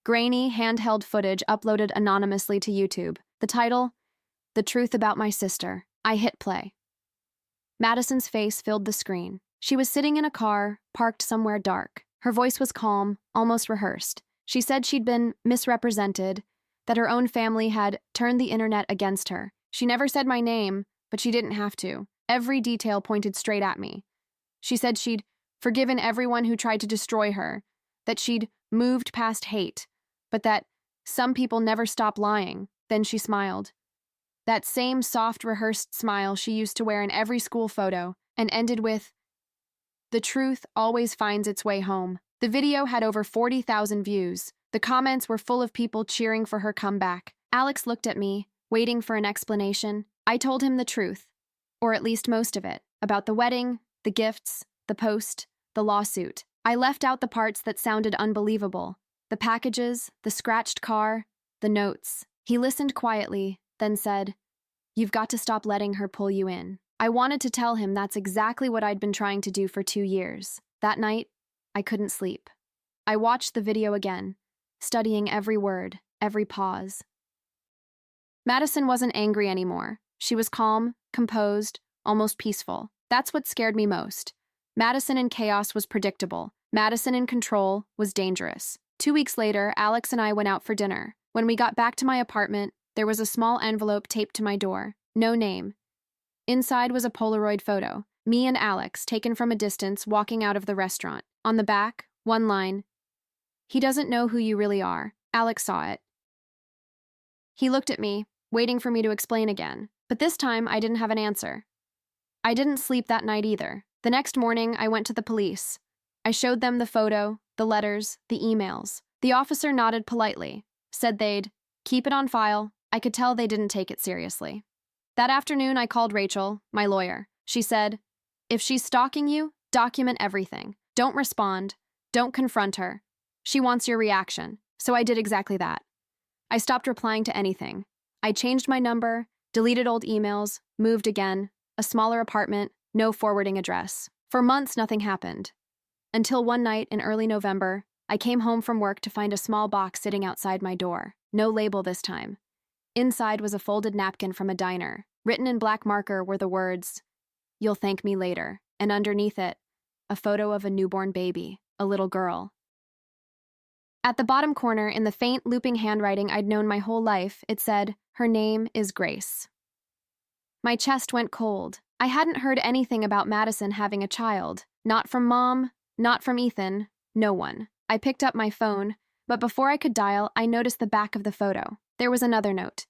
Grainy, handheld footage uploaded anonymously to YouTube. The title, "The Truth About My Sister." I hit play. Madison's face filled the screen. She was sitting in a car, parked somewhere dark. Her voice was calm, almost rehearsed. She said she'd been misrepresented, that her own family had turned the internet against her. She never said my name, but she didn't have to. Every detail pointed straight at me. She said she'd forgiven everyone who tried to destroy her, that she'd moved past hate, but that some people never stop lying. Then she smiled. That same soft, rehearsed smile she used to wear in every school photo, and ended with, "The truth always finds its way home." The video had over 40,000 views. The comments were full of people cheering for her comeback. Alex looked at me, waiting for an explanation. I told him the truth, or at least most of it, about the wedding, the gifts, the post, the lawsuit. I left out the parts that sounded unbelievable. The packages, the scratched car, the notes. He listened quietly, then said, "You've got to stop letting her pull you in." I wanted to tell him that's exactly what I'd been trying to do for 2 years. That night, I couldn't sleep. I watched the video again, studying every word, every pause. Madison wasn't angry anymore. She was calm, composed, almost peaceful. That's what scared me most. Madison in chaos was predictable. Madison in control was dangerous. 2 weeks later, Alex and I went out for dinner. When we got back to my apartment, there was a small envelope taped to my door. No name. Inside was a Polaroid photo. Me and Alex, taken from a distance, walking out of the restaurant. On the back, one line, "He doesn't know who you really are." Alex saw it. He looked at me, waiting for me to explain again. But this time, I didn't have an answer. I didn't sleep that night either. The next morning, I went to the police. I showed them the photo, the letters, the emails. The officer nodded politely, said they'd keep it on file. I could tell they didn't take it seriously. That afternoon, I called Rachel, my lawyer. She said, "If she's stalking you, document everything. Don't respond. Don't confront her. She wants your reaction." So I did exactly that. I stopped replying to anything. I changed my number, deleted old emails, moved again, a smaller apartment, no forwarding address. For months, nothing happened. Until one night in early November, I came home from work to find a small box sitting outside my door. No label this time. Inside was a folded napkin from a diner. Written in black marker were the words, "You'll thank me later," and underneath it, a photo of a newborn baby, a little girl. At the bottom corner, in the faint, looping handwriting I'd known my whole life, it said, "Her name is Grace." My chest went cold. I hadn't heard anything about Madison having a child. Not from Mom, not from Ethan, no one. I picked up my phone, but before I could dial, I noticed the back of the photo. There was another note.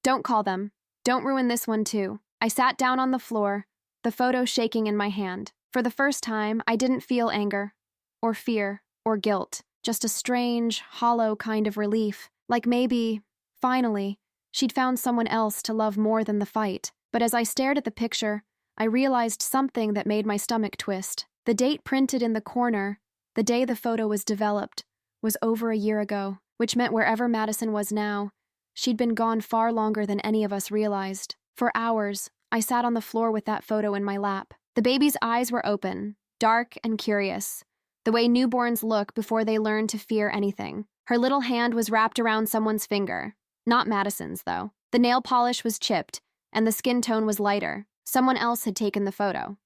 "Don't call them. Don't ruin this one too." I sat down on the floor, the photo shaking in my hand. For the first time, I didn't feel anger, or fear, or guilt. Just a strange, hollow kind of relief. Like maybe, finally, she'd found someone else to love more than the fight. But as I stared at the picture, I realized something that made my stomach twist. The date printed in the corner, the day the photo was developed, was over a year ago, which meant wherever Madison was now, she'd been gone far longer than any of us realized. For hours, I sat on the floor with that photo in my lap. The baby's eyes were open, dark and curious, the way newborns look before they learn to fear anything. Her little hand was wrapped around someone's finger. Not Madison's, though. The nail polish was chipped, and the skin tone was lighter. Someone else had taken the photo.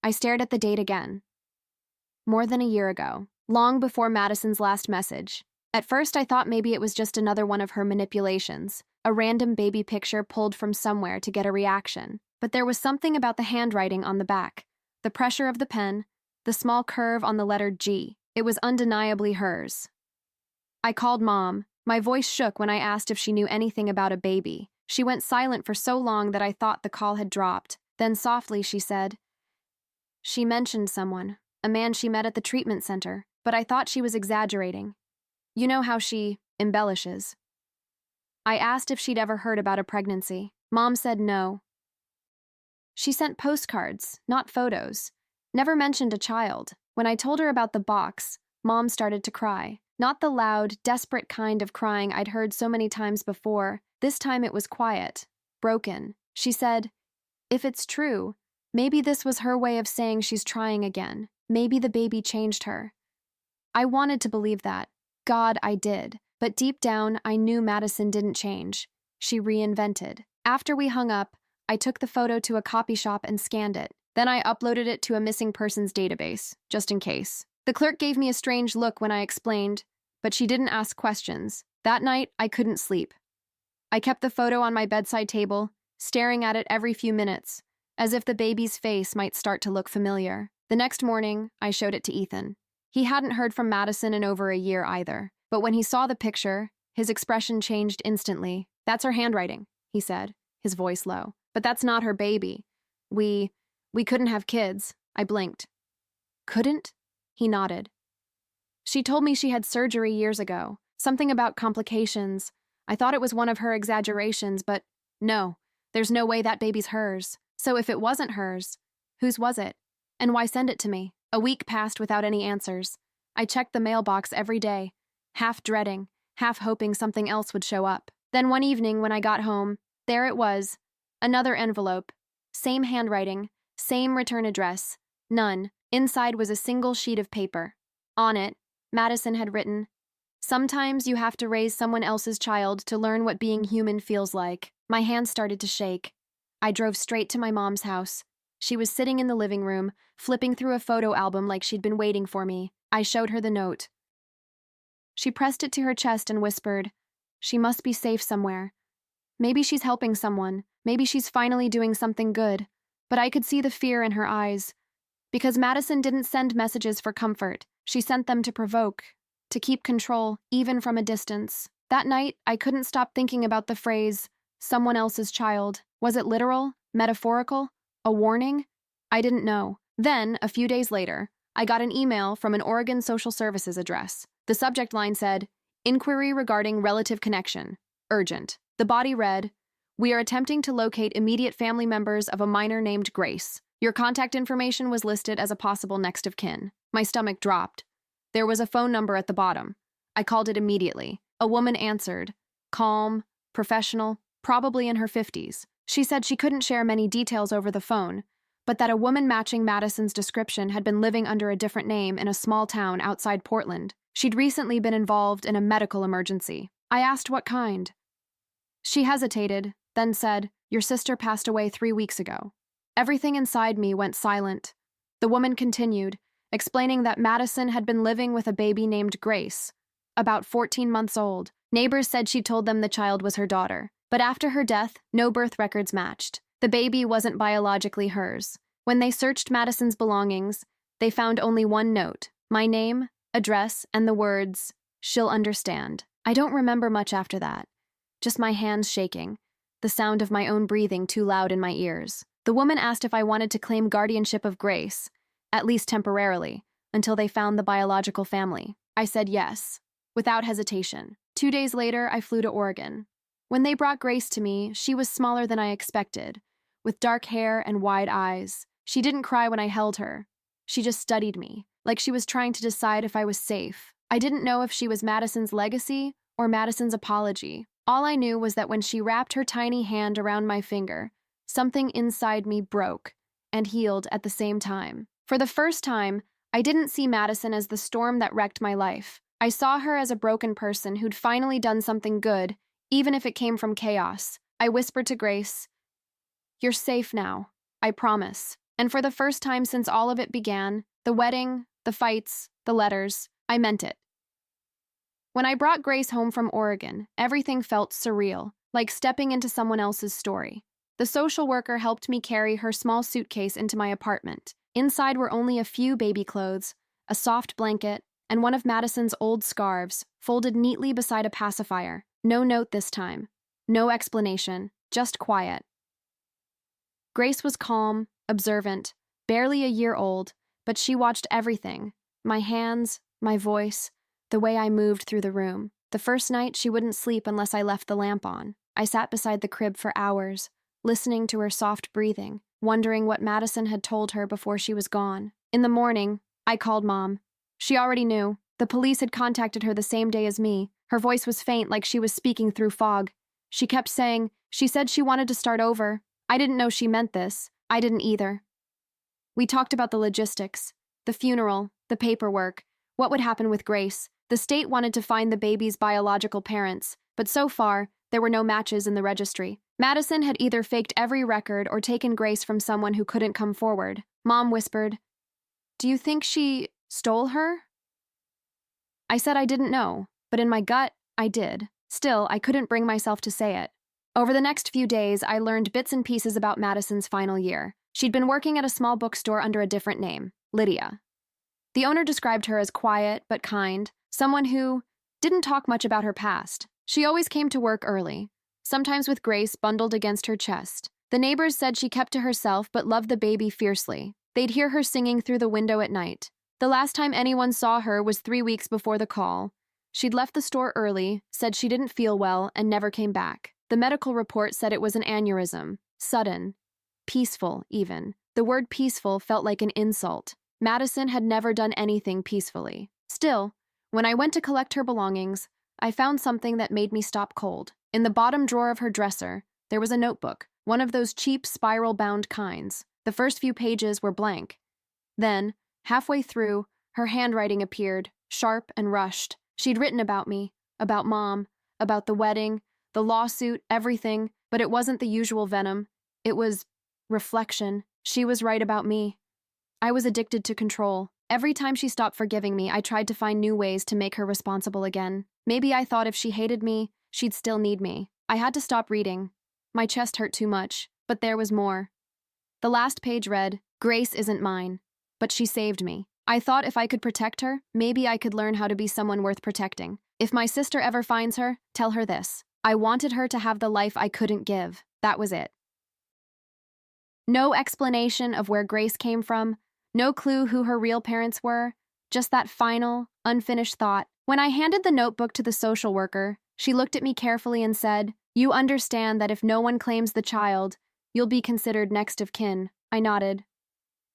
I stared at the date again. More than a year ago, long before Madison's last message. At first, I thought maybe it was just another one of her manipulations, a random baby picture pulled from somewhere to get a reaction. But there was something about the handwriting on the back, the pressure of the pen, the small curve on the letter G. It was undeniably hers. I called Mom. My voice shook when I asked if she knew anything about a baby. She went silent for so long that I thought the call had dropped. Then softly she said, "She mentioned someone, a man she met at the treatment center, but I thought she was exaggerating. You know how she embellishes." I asked if she'd ever heard about a pregnancy. Mom said no. She sent postcards, not photos. Never mentioned a child. When I told her about the box, Mom started to cry. Not the loud, desperate kind of crying I'd heard so many times before. This time it was quiet, broken. She said, "If it's true, maybe this was her way of saying she's trying again. Maybe the baby changed her." I wanted to believe that. God, I did. But deep down, I knew Madison didn't change. She reinvented. After we hung up, I took the photo to a copy shop and scanned it. Then I uploaded it to a missing persons database, just in case. The clerk gave me a strange look when I explained, but she didn't ask questions. That night, I couldn't sleep. I kept the photo on my bedside table, staring at it every few minutes, as if the baby's face might start to look familiar. The next morning, I showed it to Ethan. He hadn't heard from Madison in over a year either, but when he saw the picture, his expression changed instantly. "That's her handwriting," he said, his voice low. "But that's not her baby. We couldn't have kids." I blinked. "Couldn't?" He nodded. "She told me she had surgery years ago. Something about complications. I thought it was one of her exaggerations, but no, there's no way that baby's hers. So if it wasn't hers, whose was it? And why send it to me?" A week passed without any answers. I checked the mailbox every day, half dreading, half hoping something else would show up. Then one evening when I got home, there it was. Another envelope. Same handwriting, same return address. None. Inside was a single sheet of paper. On it, Madison had written, "Sometimes you have to raise someone else's child to learn what being human feels like." My hands started to shake. I drove straight to my mom's house. She was sitting in the living room, flipping through a photo album like she'd been waiting for me. I showed her the note. She pressed it to her chest and whispered, "She must be safe somewhere. Maybe she's helping someone. Maybe she's finally doing something good." But I could see the fear in her eyes. Because Madison didn't send messages for comfort. She sent them to provoke, to keep control, even from a distance. That night, I couldn't stop thinking about the phrase, "someone else's child." Was it literal? Metaphorical? A warning? I didn't know. Then, a few days later, I got an email from an Oregon Social Services address. The subject line said, "Inquiry regarding relative connection. Urgent." The body read, "We are attempting to locate immediate family members of a minor named Grace. Your contact information was listed as a possible next of kin." My stomach dropped. There was a phone number at the bottom. I called it immediately. A woman answered. Calm, professional, probably in her 50s. She said she couldn't share many details over the phone, but that a woman matching Madison's description had been living under a different name in a small town outside Portland. She'd recently been involved in a medical emergency. I asked what kind. She hesitated, then said, "Your sister passed away 3 weeks ago." Everything inside me went silent. The woman continued, explaining that Madison had been living with a baby named Grace, about 14 months old. Neighbors said she told them the child was her daughter, but after her death, no birth records matched. The baby wasn't biologically hers. When they searched Madison's belongings, they found only one note: my name, address, and the words, "She'll understand." I don't remember much after that. Just my hands shaking, the sound of my own breathing too loud in my ears. The woman asked if I wanted to claim guardianship of Grace, at least temporarily, until they found the biological family. I said yes, without hesitation. 2 days later, I flew to Oregon. When they brought Grace to me, she was smaller than I expected, with dark hair and wide eyes. She didn't cry when I held her. She just studied me, like she was trying to decide if I was safe. I didn't know if she was Madison's legacy or Madison's apology. All I knew was that when she wrapped her tiny hand around my finger, something inside me broke and healed at the same time. For the first time, I didn't see Madison as the storm that wrecked my life. I saw her as a broken person who'd finally done something good, even if it came from chaos. I whispered to Grace, "You're safe now, I promise." And for the first time since all of it began, the wedding, the fights, the letters, I meant it. When I brought Grace home from Oregon, everything felt surreal, like stepping into someone else's story. The social worker helped me carry her small suitcase into my apartment. Inside were only a few baby clothes, a soft blanket, and one of Madison's old scarves, folded neatly beside a pacifier. No note this time. No explanation, just quiet. Grace was calm, observant, barely a year old, but she watched everything. My hands, my voice, the way I moved through the room. The first night, she wouldn't sleep unless I left the lamp on. I sat beside the crib for hours, listening to her soft breathing, wondering what Madison had told her before she was gone. In the morning, I called Mom. She already knew. The police had contacted her the same day as me. Her voice was faint, like she was speaking through fog. She kept saying, she said she wanted to start over. I didn't know she meant this. I didn't either. We talked about the logistics, the funeral, the paperwork, what would happen with Grace. The state wanted to find the baby's biological parents, but so far, there were no matches in the registry. Madison had either faked every record or taken Grace from someone who couldn't come forward. Mom whispered, "Do you think she stole her?" I said I didn't know, but in my gut, I did. Still, I couldn't bring myself to say it. Over the next few days, I learned bits and pieces about Madison's final year. She'd been working at a small bookstore under a different name, Lydia. The owner described her as quiet but kind, someone who didn't talk much about her past. She always came to work early, sometimes with Grace bundled against her chest. The neighbors said she kept to herself but loved the baby fiercely. They'd hear her singing through the window at night. The last time anyone saw her was 3 weeks before the call. She'd left the store early, said she didn't feel well, and never came back. The medical report said it was an aneurysm, sudden, peaceful even. The word peaceful felt like an insult. Madison had never done anything peacefully. Still, when I went to collect her belongings, I found something that made me stop cold. In the bottom drawer of her dresser, there was a notebook, one of those cheap spiral-bound kinds. The first few pages were blank. Then, halfway through, her handwriting appeared, sharp and rushed. She'd written about me, about Mom, about the wedding, the lawsuit, everything, but it wasn't the usual venom. It was reflection. She was right about me. I was addicted to control. Every time she stopped forgiving me, I tried to find new ways to make her responsible again. Maybe I thought if she hated me, she'd still need me. I had to stop reading. My chest hurt too much, but there was more. The last page read, "Grace isn't mine, but she saved me." I thought if I could protect her, maybe I could learn how to be someone worth protecting. If my sister ever finds her, tell her this. I wanted her to have the life I couldn't give. That was it. No explanation of where Grace came from, no clue who her real parents were, just that final, unfinished thought. When I handed the notebook to the social worker, she looked at me carefully and said, "You understand that if no one claims the child, you'll be considered next of kin." I nodded.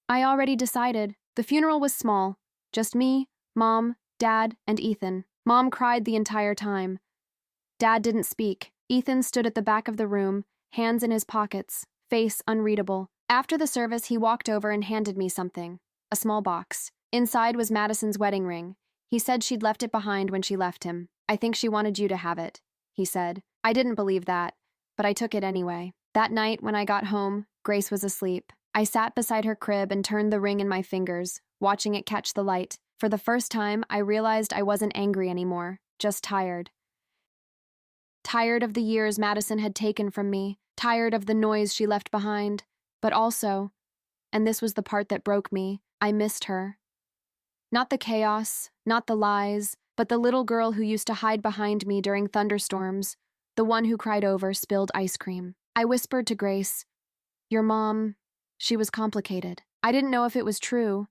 I already decided. The funeral was small, just me, Mom, Dad, and Ethan. Mom cried the entire time. Dad didn't speak. Ethan stood at the back of the room, hands in his pockets, face unreadable. After the service, he walked over and handed me something, a small box. Inside was Madison's wedding ring. He said she'd left it behind when she left him. "I think she wanted you to have it," he said. I didn't believe that, but I took it anyway. That night, when I got home, Grace was asleep. I sat beside her crib and turned the ring in my fingers, watching it catch the light. For the first time, I realized I wasn't angry anymore, just tired. Tired of the years Madison had taken from me, tired of the noise she left behind, but also, and this was the part that broke me, I missed her. Not the chaos, not the lies, but the little girl who used to hide behind me during thunderstorms, the one who cried over spilled ice cream. I whispered to Grace, "Your mom, she was complicated." I didn't know if it was true,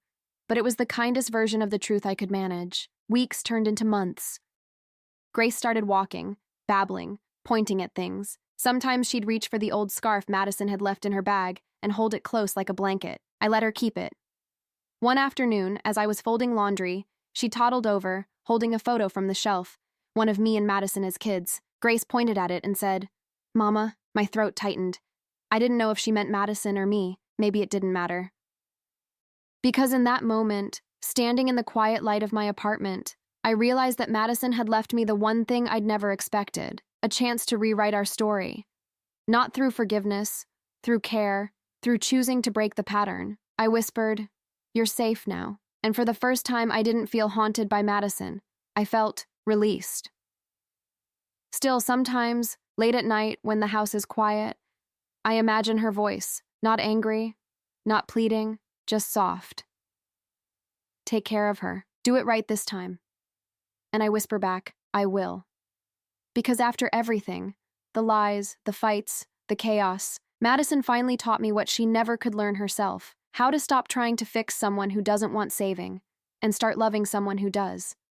but it was the kindest version of the truth I could manage. Weeks turned into months. Grace started walking, babbling, pointing at things. Sometimes she'd reach for the old scarf Madison had left in her bag and hold it close like a blanket. I let her keep it. One afternoon, as I was folding laundry, she toddled over, holding a photo from the shelf, one of me and Madison as kids. Grace pointed at it and said, "Mama." My throat tightened. I didn't know if she meant Madison or me. Maybe it didn't matter. Because in that moment, standing in the quiet light of my apartment, I realized that Madison had left me the one thing I'd never expected, a chance to rewrite our story. Not through forgiveness, through care, through choosing to break the pattern. I whispered, "You're safe now." And for the first time, I didn't feel haunted by Madison. I felt released. Still, sometimes, late at night, when the house is quiet, I imagine her voice, not angry, not pleading, just soft. "Take care of her. Do it right this time." And I whisper back, "I will." Because after everything, the lies, the fights, the chaos, Madison finally taught me what she never could learn herself: how to stop trying to fix someone who doesn't want saving and start loving someone who does.